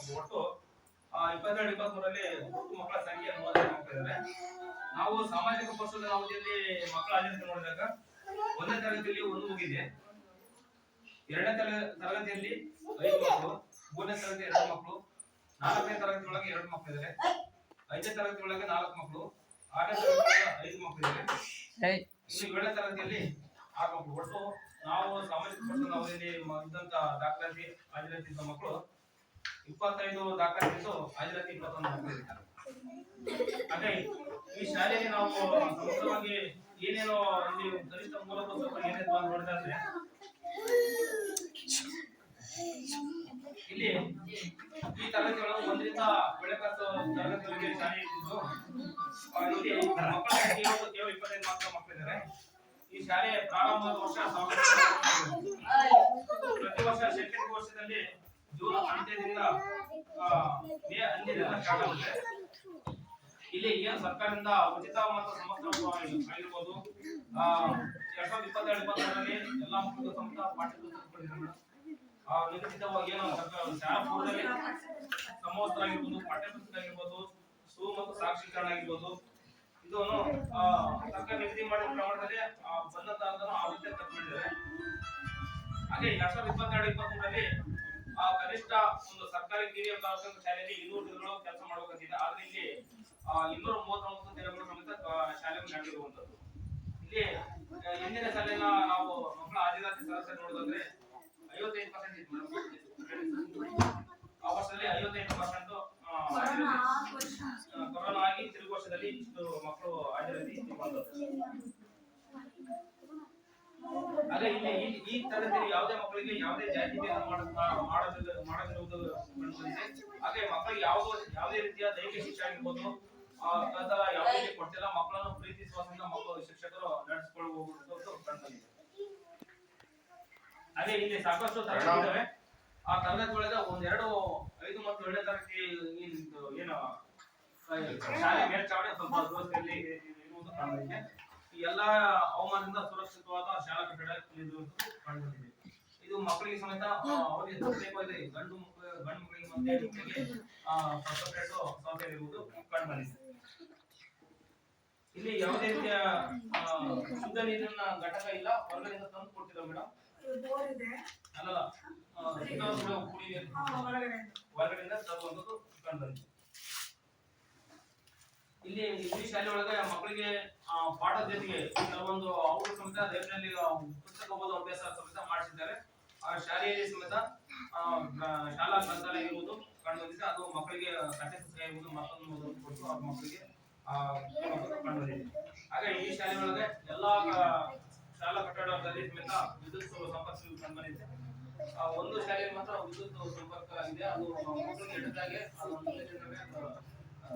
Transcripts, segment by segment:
ಮಕ್ಕಳು ಒಟ್ಟು 22-23ರಲ್ಲಿ ಒಟ್ಟು ಮಕ್ಕಳ ಸಂಖ್ಯೆ 35 ಮಕ್ಕಳಿದ್ದಾರೆ. ನಾವು ಸಾಮಾಜಿಕ ಪಕ್ಷದ ಅವಧಿಯಲ್ಲಿ ಮಕ್ಕಳ ಹಾಜರಾತಿ ನೋಡಿದಾಗ 1ನೇ ತರಗತಿಯಲ್ಲಿ 1 ಮುಗಿದೆ, 2ನೇ ತರಗತಿಯಲ್ಲಿ 5 ಮಕ್ಕಳು, 3ನೇ ತರಗತಿ 2 ಮಕ್ಕಳು, 4ನೇ ತರಗತಿ ಒಳಗೆ 2 ಮಕ್ಕಳು ಇದ್ದಾರೆ, 5ನೇ ತರಗತಿ ಒಳಗೆ 4 ಮಕ್ಕಳು, 6ನೇ ತರಗತಿ 5 ಮಕ್ಕಳು ಇದ್ದಾರೆ, ಇನ್ನು 7ನೇ ತರಗತಿಯಲ್ಲಿ 6 ಮಕ್ಕಳು. ಒಟ್ಟು ನಾವು ಸಾಮಾಜಿಕ ಪಕ್ಷದ ಅವಧಿಯಲ್ಲಿ ಇದ್ದಂತ ದಾಖಲಾತಿ ಹಾಜರಾತಿ ಇದ್ದ ಮಕ್ಕಳು 25 ದಾಖಲಾತಿ ಇದ್ದು ಹಾಜರಾತಿ 21 ಮಕ್ಕಳು ಇದ್ದಾರೆ. ಹಾಗೆ ಈ ಶಾಲೆಯಲ್ಲಿ ನಾವು ಸಂಪೂರ್ಣವಾಗಿ ಏನೇನೋ ಇಲ್ಲಿ ಕನಿಷ್ಠ ಮೂಲಭೂತ ಸೌಕರ್ಯ ಏನೇನು ನೋಡಿದ್ರೆ ಇಲ್ಲಿ ಈ ತರಗತಿ ಒಳಗೆ 1ರಿಂದ 7ನೇ ಕ್ಲಾಸ್ ತರಗತಿವರೆಗೆ ಶಾಲೆ ಇದ್ದು ಇಲ್ಲಿ ಮಕ್ಕಳ ಸಂಖ್ಯೆ ಕೇವಲ 25 ಮಾತ್ರ ಮಕ್ಕಳಿದ್ದಾರೆ. ಈ ಶಾಲೆ ಪ್ರಾರಂಭದ ವರ್ಷ ಪ್ರತಿ ವರ್ಷ ಶೈಕ್ಷಣಿಕ ವರ್ಷದಲ್ಲಿ ಜೂನ್ ಅಂತ್ಯದಿಂದ ಮೇ ಅಂತ್ಯದಿಂದ ಸ್ಟಾರ್ಟ್ ಆಗುತ್ತೆ. ಇಲ್ಲಿ ಏನು ಸರ್ಕಾರದಿಂದ ಉಚಿತ ಮತ್ತು ಸಮಗ್ರ ಆಗಿರ್ಬೋದು 2022-23ರಲ್ಲಿ ಎಲ್ಲಾ ಮಕ್ಕಳಿಗೂ ಸಮಗ್ರ ಪಾಠ್ಯಪುಸ್ತಕ ನಿಗದಿತವಾಗಿ ಏನು ಶಾಲಾ ಪೂರ್ವದಲ್ಲಿ ಸಮವಸ್ತ್ರ ಆಗಿರ್ಬೋದು, ಪಾಠ್ಯಪುಸ್ತಕ ಆಗಿರ್ಬೋದು, ಸು ಮತ್ತು ಸಾಕ್ಷೀಕರಣ ಆಗಿರ್ಬೋದು, ಇದನ್ನು ಸರ್ಕಾರ ನಿಗದಿ ಮಾಡಿದ ಪ್ರಮಾಣದಲ್ಲಿ ಬಂದಂತಹದನ್ನು ಆದ್ಯತೆ ತಗೊಂಡಿದ್ದಾರೆ. ಹಾಗೆ 2022-23ರಲ್ಲಿ ಕನಿಷ್ಠ ಒಂದು ಸರ್ಕಾರಿ ಕಿರಿಯ ಪ್ರಾಥಮಿಕ ಶಾಲೆಯಲ್ಲಿ 200 ದಿನಗಳು ಕೆಲಸ ಮಾಡಬೇಕಂತಿದೆ. ಆದ್ರೆ ಇಲ್ಲಿ 239 ದಿನಗಳು ಸಮೇತ ಶಾಲೆಗಳು ನಡೆದಿರುವಂತದ್ದು. ಇಲ್ಲಿ ಹಿಂದಿನ ಸಾಲಿನ ನಾವು ಮಕ್ಕಳ ಹಾಜರಾತಿ ಸರಾಸರಿ ನೋಡೋದಾದ್ರೆ 55% ಇತ್ತು ಮೇಡಮ್. ಆ ವರ್ಷದಲ್ಲಿ 55% ಕೊರೋನಾ ಆಗಿ ತಿರುಗು ವರ್ಷದಲ್ಲಿ ಇಷ್ಟು ಮಕ್ಕಳು ಹಾಜರಾತಿ ಬಂದದ್ದು. ಅದೇ ಇಲ್ಲಿ ಈ ತರಗತಿಯಲ್ಲಿ ಯಾವುದೇ ಮಕ್ಕಳಿಗೆ ಯಾವುದೇ ಜಾತಿ ಭೇದ ಮಾಡದಿರುವುದು ಕಂಡುಬಂದಿದೆ. ಹಾಗೆ ಮಕ್ಕಳಿಗೆ ಯಾವುದೇ ರೀತಿಯ ದೈಹಿಕ ಶಿಕ್ಷೆ ಆಗಿರ್ಬೋದು ನಂತರ ಯಾವುದೇ ಕೊಡ್ತಿಲ್ಲ. ಮಕ್ಕಳನ್ನು ಪ್ರೀತಿಸುವಂತ ಮಕ್ಕಳು ಶಿಕ್ಷಕರು ನಡೆಸಿಕೊಳ್ಳುವುದು ಕಂಡುಬಂದಿದೆ. ಹಾಗೆ ಇಲ್ಲಿ ಸಾಕಷ್ಟು ತರಗತಿಗಳಿವೆ. ಆ ತರಗತಿ ಒಳಗೆ 1, 2, 5 ಮತ್ತು 7ನೇ ತರಗತಿ ಏನು ಶಾಲೆ ಮೇಲ್ಚಾವಣಿ ಸ್ವಲ್ಪ ದೂರದಲ್ಲಿ ಇರುವುದು ಕಂಡುಬಂದಿದೆ. ಈ ಎಲ್ಲಾ ಹವಾಮಾನದಿಂದ ಸುರಕ್ಷಿತವಾದ ಶಾಲಾ ಕಟ್ಟಡ ಕಂಡುಬಂದಿದೆ. ಇದು ಮಕ್ಕಳಿಗೆ ಸಮೇತ ಅವರಿಗೆ ಪ್ರತ್ಯೇಕವಾದ ಗಂಡು ಮಕ್ಕಳಿಗೆ ಮತ್ತೆ ಹೆಣ್ಮಕ್ಕಳಿಗೆ ಸಪರೇಟ್ ಸೌಕರ್ಯ ಇರುವುದು ಕಂಡುಬಂದಿದೆ. ಇಲ್ಲಿ ಯಾವುದೇ ರೀತಿಯ ಶುದ್ಧ ನೀರಿನ ಘಟಕ ಇಲ್ಲ, ಹೊರಗಡೆಯಿಂದ ತಂದು ಕೊಟ್ಟಿಲ್ಲ ಮೇಡಮ್. ಅಲ್ಲಲ್ಲ ಹೊರಗಡೆಯಿಂದ ತರುವಂತದ್ದು ಕಂಡುಬಂದಿದೆ. ಇಲ್ಲಿ ಇಂಗ್ಲಿಷ್ ಶಾಲೆ ಒಳಗೆ ಮಕ್ಕಳಿಗೆ ಪಾಠದ ಜೊತೆಗೆ ಕೆಲವೊಂದು ಅವರು ಸಮೇತ ಲೈಬ್ರರಿಯಲ್ಲಿ ಪುಸ್ತಕ ಓದುವ ಅಭ್ಯಾಸ ಸಮೇತ ಮಾಡಿಸಿದ್ದಾರೆ. ಆ ಶಾಲೆಯಲ್ಲಿ ಸಮೇತ ಶಾಲಾ ಗ್ರಂಥಾಲಯ ಇರುವುದು ಕಂಡುಬಂದಿದೆ. ಅದು ಮಕ್ಕಳಿಗೆ ಕಥೆ ಪುಸ್ತಕ ಇರುವುದು ಮತ್ತೊಂದು ಕೊಟ್ಟು ಆ ಮಕ್ಕಳಿಗೆ ಕಂಡುಬಂದಿದೆ. ಹಾಗೆ ಈ ಶಾಲೆ ಒಳಗೆ ಎಲ್ಲಾ ಶಾಲಾ ಕಟ್ಟಡದಲ್ಲಿ ಸಮೇತ ವಿದ್ಯುತ್ ಸಂಪರ್ಕ ಕಂಡುಬಂದಿದೆ. ಒಂದು ಶಾಲೆಯಲ್ಲಿ ಮಾತ್ರ ವಿದ್ಯುತ್ ಸಂಪರ್ಕ ಆಗಿದೆ. ಅದು ಮಕ್ಕಳಿಗೆ ಹಿಡಿದಾಗೆ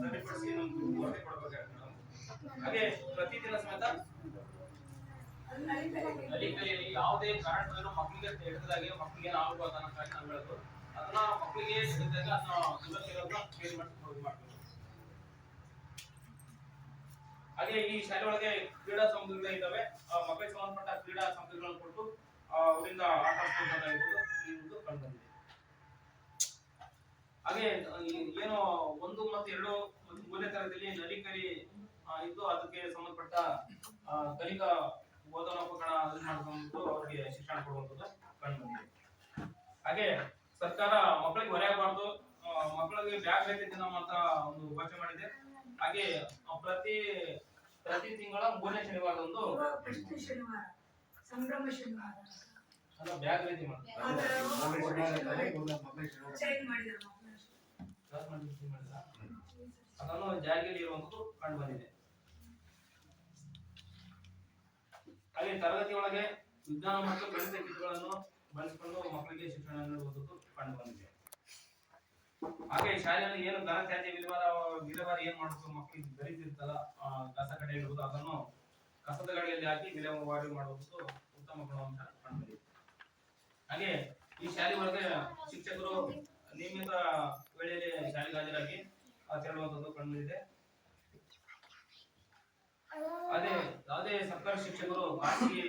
ಸರಿಪಡಿಸಿ ನಮ್ಗೆ ಕೊಡಬೇಕಾಗುತ್ತೆ. ಹಾಗೆ ಪ್ರತಿದಿನ ಸಮೇತ ನಲಿಕಲಿಯಲ್ಲಿ ಯಾವುದೇ ಕರೆಂಟ್ ವೈರು ಮಕ್ಕಳಿಗೆ ಹಿಡಿದಾಗೆ ಮಕ್ಕಳಿಗೆ ಆಗಬಾರ್ದು ಅನ್ನೋಕ್ಕಾಗಿ ನಾವು ಹೇಳೋದು. ಅದನ್ನ ಮಕ್ಕಳಿಗೆ ಹಿಡಿದಾಗ ಅದನ್ನ ಸುರಕ್ಷಿತವಾಗಿ ಕ್ಲೀನ್ ಮಾಡಿ ಮಾಡ್ತೀವಿ. ಹಾಗೆ ಈ ಶಾಲೆ ಒಳಗೆ ಕ್ರೀಡಾ ಸಾಮಗ್ರಿಗಳು ಇದ್ದಾವೆ. ಮಕ್ಕಳಿಗೆ ಸಂಬಂಧಪಟ್ಟ ಕ್ರೀಡಾ ಸಾಮಗ್ರಿಗಳನ್ನು ಕೊಟ್ಟು ಅವರಿಂದ ಆಟ ಆಡಿಸುವುದು ಕಂಡುಬಂದಿದೆ. ಹಾಗೆ ಏನು 1 ಮತ್ತು 2 ಮತ್ತು 3ನೇ ತರಗತಿಯಲ್ಲಿ ನಲಿಕಲಿ ಇದ್ದು ಅದಕ್ಕೆ ಸಂಬಂಧಪಟ್ಟ ಕಲಿಕಾ ಬೋಧನೋಪಕರಣ ಮಾಡಿಕೊಂಡು ಅವರಿಗೆ ಶಿಕ್ಷಣ ಕೊಡುವಂಥದ್ದು ಕಂಡುಬಂದಿದೆ. ಹಾಗೆ ಸರ್ಕಾರ ಮಕ್ಕಳಿಗೆ ಹೊರೆಯಾಗಬಾರ್ದು, ಮಕ್ಕಳಿಗೆ ಬ್ಯಾಗ್ ರಹಿತ ದಿನ ಅಂತ ಒಂದು ಘೋಷಣೆ ಮಾಡಿದೆ. ಹಾಗೆ ಪ್ರತಿ ತಿಂಗಳ 3ನೇ ಶನಿವಾರದಂದು ಸಂಭ್ರಮ ಶನಿವಾರ ಅಲ್ಲ ಬ್ಯಾಗ್ ರಹಿತ ಅದನ್ನು ಜಾರಿಯಲ್ಲಿ ಇರುವಂತದ್ದು ಕಂಡು ಬಂದಿದೆ. ಹಾಗೆ ತರಗತಿ ಒಳಗೆ ವಿಜ್ಞಾನ ಮತ್ತು ಗಣಿತ ಕಿಟ್ಗಳನ್ನು ಬಳಸಿಕೊಂಡು ಮಕ್ಕಳಿಗೆ ಶಿಕ್ಷಣ ನೀಡುವಂತದ್ದು ಕಂಡು ಬಂದಿದೆ. ಹಾಗೆ ಶಾಲೆಯಲ್ಲಿ ಏನು ಘನ ತ್ಯಾಜ್ಯ ವಿಲೇವಾರಿ ಏನ್ ಮಾಡಬೇಕು, ಮಕ್ಕಳಿಗೆ ಗರಿತಿರ್ತಲ್ಲ ಕಸ ಕಡೆ ಇರುವುದು ಅದನ್ನು ಕಸದ ಗಾಡಿಯಲ್ಲಿ ಹಾಕಿ ವಿಲೇವಾರಿ ಮಾಡುವುದು ಉತ್ತಮ ಗುಣವಂತ ಕಂಡುಬಂದಿದೆ. ಹಾಗೆ ಈ ಶಾಲೆ ಒಳಗೆ ಶಿಕ್ಷಕರು ನಿಯಮಿತ ವೇಳೆಯಲ್ಲಿ ಶಾಲೆಗೆ ಹಾಜರಾಗಿ ತೆರಳುವಂತದ್ದು ಕಂಡುಬಂದಿದೆ. ಅದೇ ಸರ್ಕಾರಿ ಶಿಕ್ಷಕರು ಖಾಸಗಿ